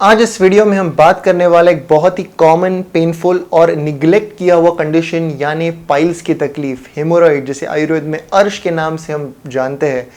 आज इस वीडियो में हम बात करने वाला एक बहुत ही कॉमन, पेनफुल और निग्लेक्ट किया हुआ कंडीशन यानी पाइल्स की तकलीफ, हेमोरॉइड, जिसे आयुर्वेद में अर्श के नाम से हम जानते हैं।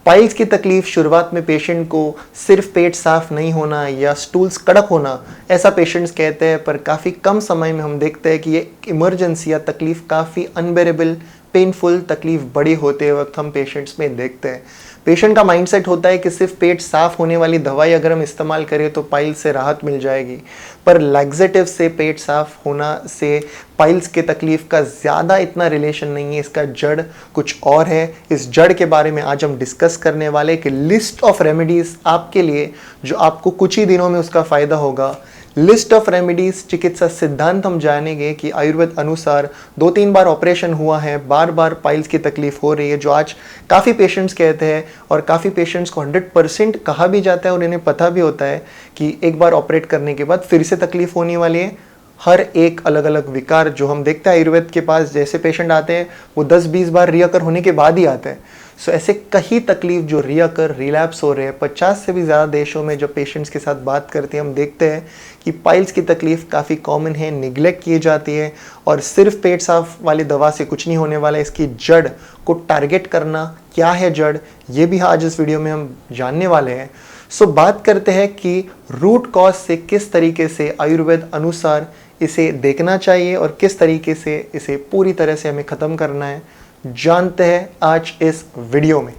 पाइल्स की तकलीफ शुरुआत में पेशेंट को सिर्फ पेट साफ नहीं होना या स्टूल्स कड़क होना ऐसा पेशेंट्स कहते हैं, पर काफ़ी कम समय में हम देखते हैं कि ये इमरजेंसी या तकलीफ काफ़ी अनबेरेबल, पेनफुल तकलीफ बड़ी होते वक्त हम पेशेंट्स में देखते हैं। पेशेंट का माइंडसेट होता है कि सिर्फ पेट साफ होने वाली दवाई अगर हम इस्तेमाल करें तो पाइल्स से राहत मिल जाएगी, पर लैक्सेटिव से पेट साफ होना से पाइल्स के तकलीफ का ज़्यादा इतना रिलेशन नहीं है। इसका जड़ कुछ और है। इस जड़ के बारे में आज हम डिस्कस करने वाले कि लिस्ट ऑफ रेमेडीज़ आपके लिए जो आपको कुछ ही दिनों में उसका फ़ायदा होगा। लिस्ट ऑफ रेमेडीज, चिकित्सा सिद्धांत हम जानेंगे कि आयुर्वेद अनुसार 2-3 बार ऑपरेशन हुआ है, बार बार पाइल्स की तकलीफ हो रही है, जो आज काफ़ी पेशेंट्स कहते हैं और काफ़ी पेशेंट्स को 100% कहा भी जाता है और इन्हें पता भी होता है कि एक बार ऑपरेट करने के बाद फिर से तकलीफ होने वाली है। हर एक अलग अलग विकार जो हम देखते हैं आयुर्वेद के पास, जैसे पेशेंट आते हैं वो 10-20 बार रियाकर होने के बाद ही आते हैं। सो ऐसे कई तकलीफ जो रियाकर रिलैप्स हो रहे हैं, 50 से भी ज़्यादा देशों में जब पेशेंट्स के साथ बात करते हैं हम देखते हैं कि पाइल्स की तकलीफ काफ़ी कॉमन है, निगलेक्ट की जाती है और सिर्फ पेट साफ वाली दवा से कुछ नहीं होने वाला है। इसकी जड़ को टारगेट करना, क्या है जड़, ये भी आज इस वीडियो में हम जानने वाले हैं। सो बात करते हैं कि रूट कॉज से किस तरीके से आयुर्वेद अनुसार इसे देखना चाहिए और किस तरीके से इसे पूरी तरह से हमें ख़त्म करना है, जानते हैं आज इस वीडियो में।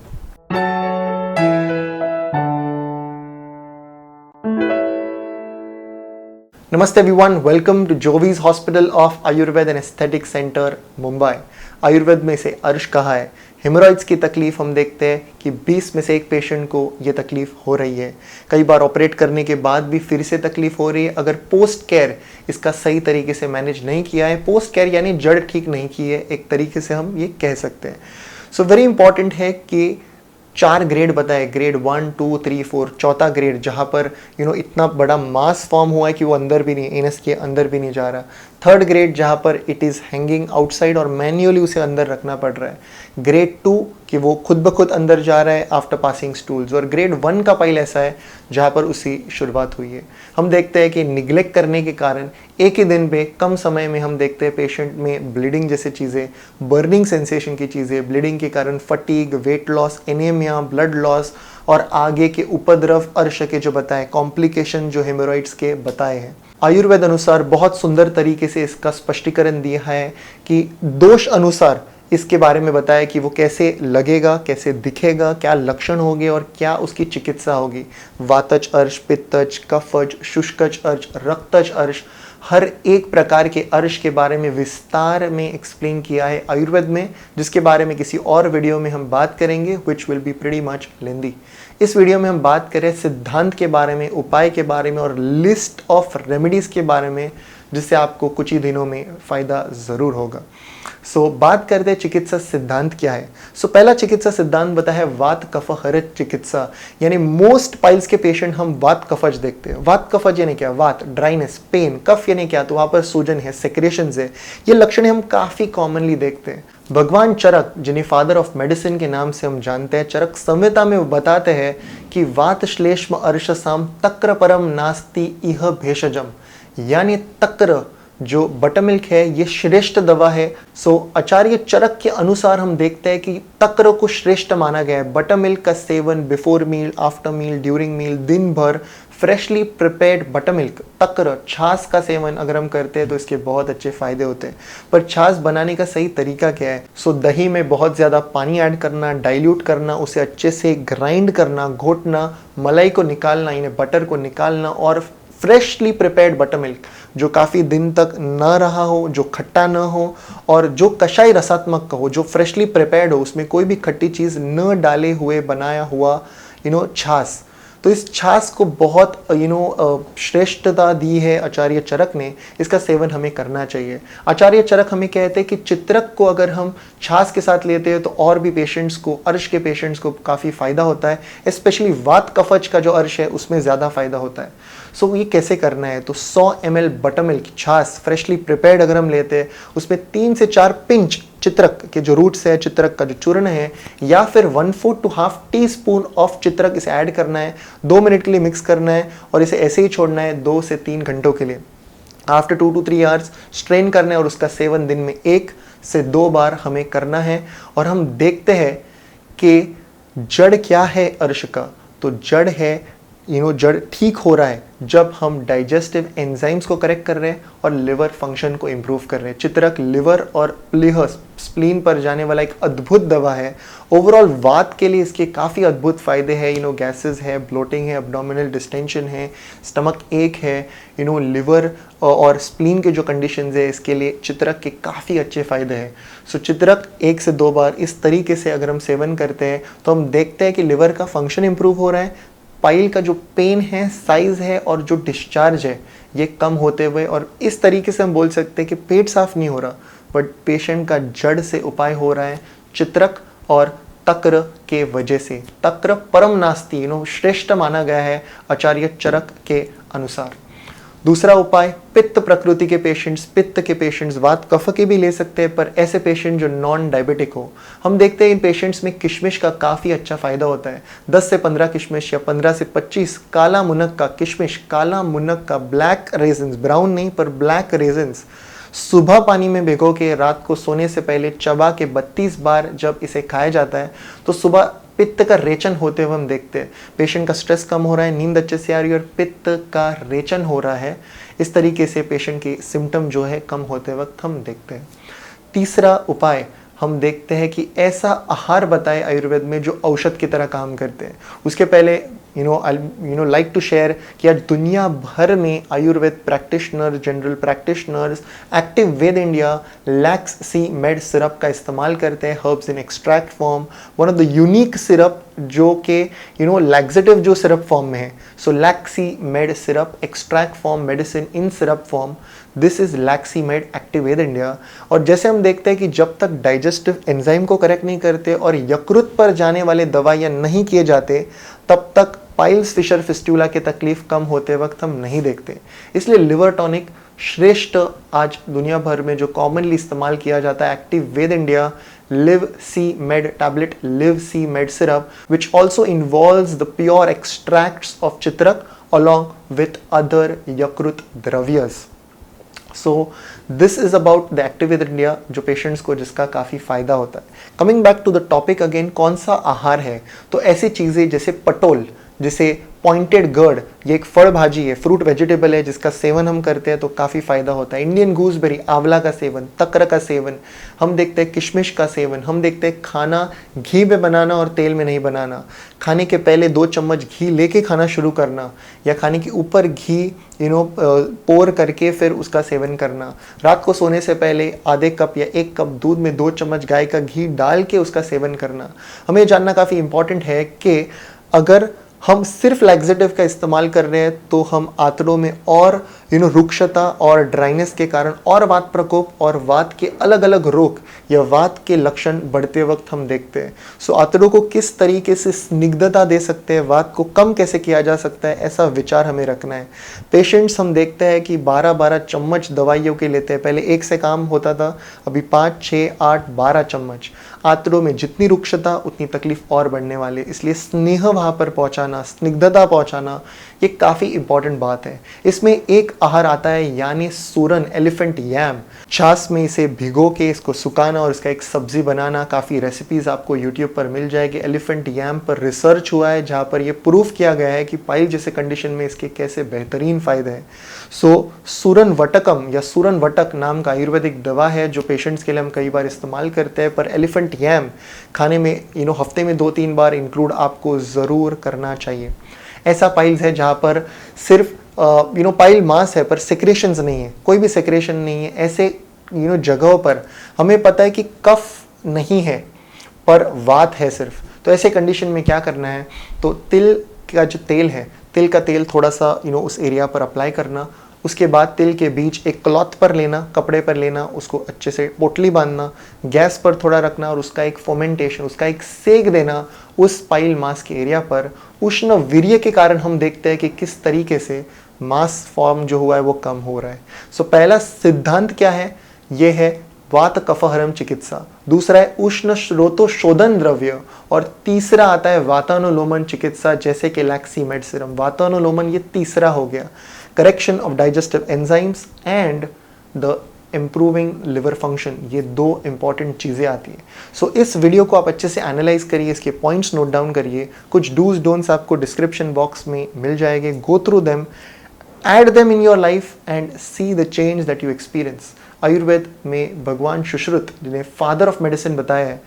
नमस्ते everyone, welcome to Jovees hospital of Ayurveda and aesthetic centre Mumbai. Ayurveda में इसे अर्श कहा है। हेमोरॉइड्स की तकलीफ हम देखते हैं कि 20 में से एक पेशेंट को ये तकलीफ हो रही है। कई बार ऑपरेट करने के बाद भी फिर से तकलीफ हो रही है अगर पोस्ट केयर इसका सही तरीके से मैनेज नहीं किया है। पोस्ट केयर यानी जड़ ठीक नहीं की है, एक तरीके से हम ये कह सकते हैं। सो वेरी इंपॉर्टेंट है कि 4 ग्रेड बताए, ग्रेड 1, 2, 3, 4, चौथा ग्रेड जहाँ पर इतना बड़ा मास फॉर्म हुआ है कि वो अंदर भी नहीं, एनस के अंदर भी नहीं जा रहा। 3rd ग्रेड जहाँ पर इट इज़ हैंगिंग आउटसाइड और मैन्युअली उसे अंदर रखना पड़ रहा है। ग्रेड 2 कि वो खुद ब खुद अंदर जा रहा है आफ्टर पासिंग स्टूल्स, और ग्रेड 1 का पाइल ऐसा है जहाँ पर उसकी शुरुआत हुई है। हम देखते हैं कि निगलेक्ट करने के कारण एक ही दिन में कम समय में हम देखते हैं पेशेंट में ब्लीडिंग जैसे चीज़ें, बर्निंग सेंसेशन की चीज़ें, ब्लीडिंग के कारण fatigue, weight loss, anaemia, blood loss और आगे के उपद्रव, अर्श के जो बताए कॉम्प्लिकेशन जो हेमोरॉइड्स के बताए हैं। आयुर्वेद अनुसार बहुत सुंदर तरीके से इसका स्पष्टीकरण दिया है कि दोष अनुसार इसके बारे में बताया कि वो कैसे लगेगा, कैसे दिखेगा, क्या लक्षण होंगे और क्या उसकी चिकित्सा होगी। वातज अर्श, पित्तज, कफज, शुष्कज अर्श, रक्तज अर्श, हर एक प्रकार के अर्श के बारे में विस्तार में एक्सप्लेन किया है आयुर्वेद में, जिसके बारे में किसी और वीडियो में हम बात करेंगे, which will be pretty much lengthy. इस वीडियो में हम बात करें सिद्धांत के बारे में, उपाय के बारे में और लिस्ट ऑफ रेमेडीज़ के बारे में, जिससे आपको कुछ ही दिनों में फ़ायदा ज़रूर होगा। सो बात करते हैं चिकित्सा सिद्धांत क्या है। पहला चिकित्सा सिद्धांत बताया है वात कफ हरत चिकित्सा, यानी मोस्ट पाइल्स के पेशेंट हम वात कफज देखते हैं। वात कफज यानी क्या? वात ड्राइनेस, पेन, कफ यानी क्या? तो वहाँ पर सूजन है, सेक्रेशंस है। ये लक्षण हम काफ़ी कॉमनली देखते हैं। भगवान चरक, जिन्हें फादर ऑफ मेडिसिन के नाम से हम जानते हैं, चरक संहिता में वो बताते हैं कि वात श्लेष्म अर्शसाम तक्र परम नास्ति इह भेषजम, यानी तक्र जो बटरमिल्क है ये श्रेष्ठ दवा है। आचार्य चरक के अनुसार हम देखते हैं कि तक्र को श्रेष्ठ माना गया है। बटरमिल्क का सेवन before meal, after meal, during meal, दिन भर फ्रेशली प्रिपेयर्ड बटरमिल्क, तक्र, छाछ का सेवन अगर हम करते हैं तो इसके बहुत अच्छे फायदे होते हैं। पर छाछ बनाने का सही तरीका क्या है? दही में बहुत ज़्यादा पानी ऐड करना, डाइल्यूट करना, उसे अच्छे से ग्राइंड करना, घोटना, मलाई को निकालना, यानी बटर को निकालना, और फ्रेशली प्रिपेयर्ड बटरमिल्क जो काफ़ी दिन तक ना रहा हो, जो खट्टा ना हो और जो कषाय रसात्मक का हो, जो फ्रेशली प्रिपेयर्ड हो, उसमें कोई भी खट्टी चीज़ न डाले हुए बनाया हुआ छाछ। तो इस छाछ को बहुत श्रेष्ठता दी है आचार्य चरक ने, इसका सेवन हमें करना चाहिए। आचार्य चरक हमें कहते हैं कि चित्रक को अगर हम छाछ के साथ लेते हैं तो और भी पेशेंट्स को, अर्श के पेशेंट्स को काफ़ी फ़ायदा होता है। स्पेशली वात कफज का जो अर्श है उसमें ज़्यादा फ़ायदा होता है। ये कैसे करना है? तो 100 ml बटरमिल्क छाछ फ्रेशली प्रिपेयर्ड अगर हम लेते हैं उसमें 3 से 4 पिंच चित्रक के जो रूट्स है, चित्रक का जो चूर्ण है, या फिर 1/4 to ½ टीस्पून ऑफ चित्रक इसे ऐड करना है, 2 मिनट के लिए मिक्स करना है और इसे ऐसे ही छोड़ना है 2 से 3 घंटों के लिए। आफ्टर 2 to 3 आवर्स स्ट्रेन करना है और उसका सेवन दिन में 1 से 2 बार हमें करना है। और हम देखते हैं कि जड़ क्या है अर्श का, तो जड़ है जड़ ठीक हो रहा है जब हम डाइजेस्टिव एंजाइम्स को करेक्ट कर रहे हैं और लिवर फंक्शन को इम्प्रूव कर रहे हैं। चित्रक लिवर और प्लीह स्प्लीन पर जाने वाला एक अद्भुत दवा है। ओवरऑल वात के लिए इसके काफ़ी अद्भुत फायदे हैं। गैसेस है, ब्लोटिंग है, एब्डोमिनल डिस्टेंशन है, स्टमक एक है, लिवर और स्प्लीन के जो कंडीशंस है इसके लिए चित्रक के काफ़ी अच्छे फ़ायदे हैं। सो चित्रक 1 से 2 बार इस तरीके से अगर हम सेवन करते हैं तो हम देखते हैं कि लिवर का फंक्शन इम्प्रूव हो रहा है, पाइल का जो पेन है, साइज है और जो डिस्चार्ज है ये कम होते हुए, और इस तरीके से हम बोल सकते हैं कि पेट साफ नहीं हो रहा बट पेशेंट का जड़ से उपाय हो रहा है चित्रक और तक्र के वजह से। तक्र परम नास्ति श्रेष्ठ माना गया है आचार्य चरक के अनुसार। दूसरा उपाय, पित्त प्रकृति के पेशेंट्स, पित्त के पेशेंट्स वात कफ के भी ले सकते हैं, पर ऐसे पेशेंट जो नॉन डायबिटिक हो, हम देखते हैं इन पेशेंट्स में किशमिश का काफ़ी अच्छा फायदा होता है। 10 से 15 किशमिश या 15 से 25 काला मुनक का किशमिश, काला मुनक का ब्लैक रेजिन्स, ब्राउन नहीं पर ब्लैक रेजिन्स, सुबह पानी में भिगो के रात को सोने से पहले चबा के 32 बार जब इसे खाया जाता है तो सुबह पित्त का रेचन होते हुए हम देखते हैं। पेशेंट का स्ट्रेस कम हो रहा है, नींद अच्छे से आ रही है और पित्त का रेचन हो रहा है। इस तरीके से पेशेंट के सिम्टम जो है कम होते वक्त हम देखते हैं। तीसरा उपाय, हम देखते हैं कि ऐसा आहार बताए आयुर्वेद में जो औषध की तरह काम करते हैं। उसके पहले लाइक टू शेयर कि आज दुनिया भर में Ayurveda practitioner, general practitioners active Veda India lax C med syrup का इस्तेमाल करते हैं, herbs in extract form, one of the unique syrup जो कि लैक्सेटिव जो सिरप फॉर्म में है। So lax C med syrup extract form, medicine in syrup form, this is lax C med active Veda India. और जैसे हम देखते हैं कि जब तक डाइजेस्टिव एंजाइम को करेक्ट नहीं करते और यकृत पर जाने वाले दवाइयाँ नहीं किए जाते तब तक पाइल्स, फिशर, फिस्टुला की तकलीफ कम होते वक्त हम नहीं देखते। इसलिए लिवर टॉनिक श्रेष्ठ आज दुनिया भर में जो कॉमनली इस्तेमाल किया जाता है active Veda India liv C med tablet, liv C med syrup, which also involves the pure extracts of चित्रक along with other यकृत द्रव्यस। So this is about the active Veda India जो पेशेंट्स को जिसका काफ़ी फायदा होता है। Coming back to the topic again, कौन सा आहार है, तो ऐसी चीज़ें जैसे पटोल, जैसे पॉइंटेड गर्ड, ये एक फल भाजी है, फ्रूट वेजिटेबल है जिसका सेवन हम करते हैं तो काफ़ी फायदा होता है। इंडियन गूसबेरी, आंवला का सेवन, तक्र का सेवन, हम देखते हैं किशमिश का सेवन, हम देखते हैं खाना घी में बनाना और तेल में नहीं बनाना, खाने के पहले 2 चम्मच घी लेके खाना शुरू करना या खाने के ऊपर घी पोर करके फिर उसका सेवन करना, रात को सोने से पहले आधे कप या 1 कप दूध में 2 चम्मच गाय का घी डाल के उसका सेवन करना। हमें जानना काफ़ी इंपॉर्टेंट है कि अगर हम सिर्फ लैक्सेटिव का इस्तेमाल कर रहे हैं तो हम आंतड़ों में और रुक्षता और ड्राइनेस के कारण और वात प्रकोप और वात के अलग अलग रोग या वात के लक्षण बढ़ते वक्त हम देखते हैं। सो आंतड़ों को किस तरीके से स्निग्धता दे सकते हैं, वात को कम कैसे किया जा सकता है, ऐसा विचार हमें रखना है। पेशेंट्स हम देखते हैं कि 12-12 चम्मच दवाइयों के लेते हैं, पहले 1 से काम होता था, अभी 5, 6, 8, 12 चम्मच। आंतड़ों में जितनी रुक्षता उतनी तकलीफ और बढ़ने वाली है, इसलिए स्नेह वहाँ पर पहुँचाना, स्निग्धता पहुँचाना ये काफ़ी इंपॉर्टेंट बात है। इसमें एक आहार आता है यानी सूरन, एलिफेंट यैम, छाछ में इसे भिगो के इसको सुखाना और इसका एक सब्जी बनाना। काफ़ी रेसिपीज़ आपको यूट्यूब पर मिल जाएगी। एलिफेंट यैम पर रिसर्च हुआ है जहाँ पर यह प्रूफ किया गया है कि पाइल जैसे कंडीशन में इसके कैसे बेहतरीन फ़ायदे हैं। सो सूरन वटकम या सूरन वटक नाम का आयुर्वेदिक दवा है जो पेशेंट्स के लिए हम कई बार इस्तेमाल करते हैं, पर एलिफेंट यैम खाने में हफ्ते में 2-3 बार इंक्लूड आपको ज़रूर करना चाहिए। ऐसा पाइल्स है जहाँ पर सिर्फ पाइल मास है पर सेक्रेशंस नहीं है, कोई भी सेक्रेशन नहीं है। ऐसे जगहों पर हमें पता है कि कफ नहीं है पर वात है सिर्फ, तो ऐसे कंडीशन में क्या करना है, तो तिल का जो तेल है, तिल का तेल थोड़ा सा उस एरिया पर अप्लाई करना। उसके बाद तिल के बीज एक क्लॉथ पर लेना, कपड़े पर लेना, उसको अच्छे से पोटली बांधना, गैस पर थोड़ा रखना और उसका एक फोमेंटेशन, उसका एक सेक देना उस पाइल मास के एरिया पर। उष्ण वीर्य के कारण हम देखते हैं कि किस तरीके से मास फॉर्म जो हुआ है वो कम हो रहा है। सो पहला सिद्धांत क्या है, ये है वात कफहरम चिकित्सा, दूसरा है उष्ण स्रोतो शोधन द्रव्य, और तीसरा आता है वातानुलोमन चिकित्सा जैसे कि लैक्सीमेड सीरम। वातानुलोमन ये तीसरा हो गया। Correction of digestive enzymes and the improving liver function, ये दो इंपॉर्टेंट चीज़ें आती हैं। सो इस वीडियो को आप अच्छे से एनालाइज करिए, इसके पॉइंट्स नोट डाउन करिए, कुछ डूज डोंट्स आपको डिस्क्रिप्शन बॉक्स में मिल जाएंगे, go through them, add them in your life and see the change that you experience. Ayurveda में भगवान सुश्रुत, जिन्हें फादर ऑफ मेडिसिन बताया है,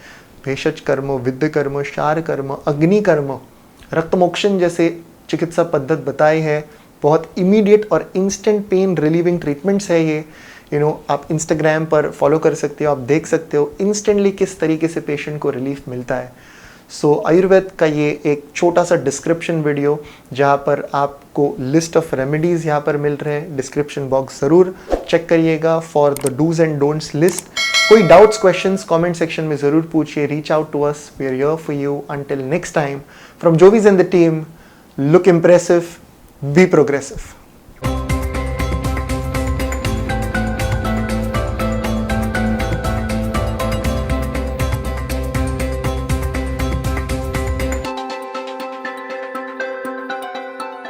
भेषज कर्म, विद्ध कर्म, शार कर्म, अग्नि कर्म, रक्तमोक्षण जैसे चिकित्सा पद्धत बताई है। बहुत इमीडिएट और इंस्टेंट पेन रिलीविंग ट्रीटमेंट्स है ये। आप इंस्टाग्राम पर फॉलो कर सकते हो, आप देख सकते हो इंस्टेंटली किस तरीके से पेशेंट को रिलीफ मिलता है। सो आयुर्वेद का ये एक छोटा सा डिस्क्रिप्शन वीडियो, जहाँ पर आपको लिस्ट ऑफ रेमेडीज़ यहाँ पर मिल रहे हैं। डिस्क्रिप्शन बॉक्स ज़रूर चेक करिएगा for the dos and don'ts list. कोई डाउट्स क्वेश्चंस कमेंट सेक्शन में ज़रूर पूछिए। Reach out to us, we are here for you. Until next time, from Jovees and the team, look impressive, be progressive.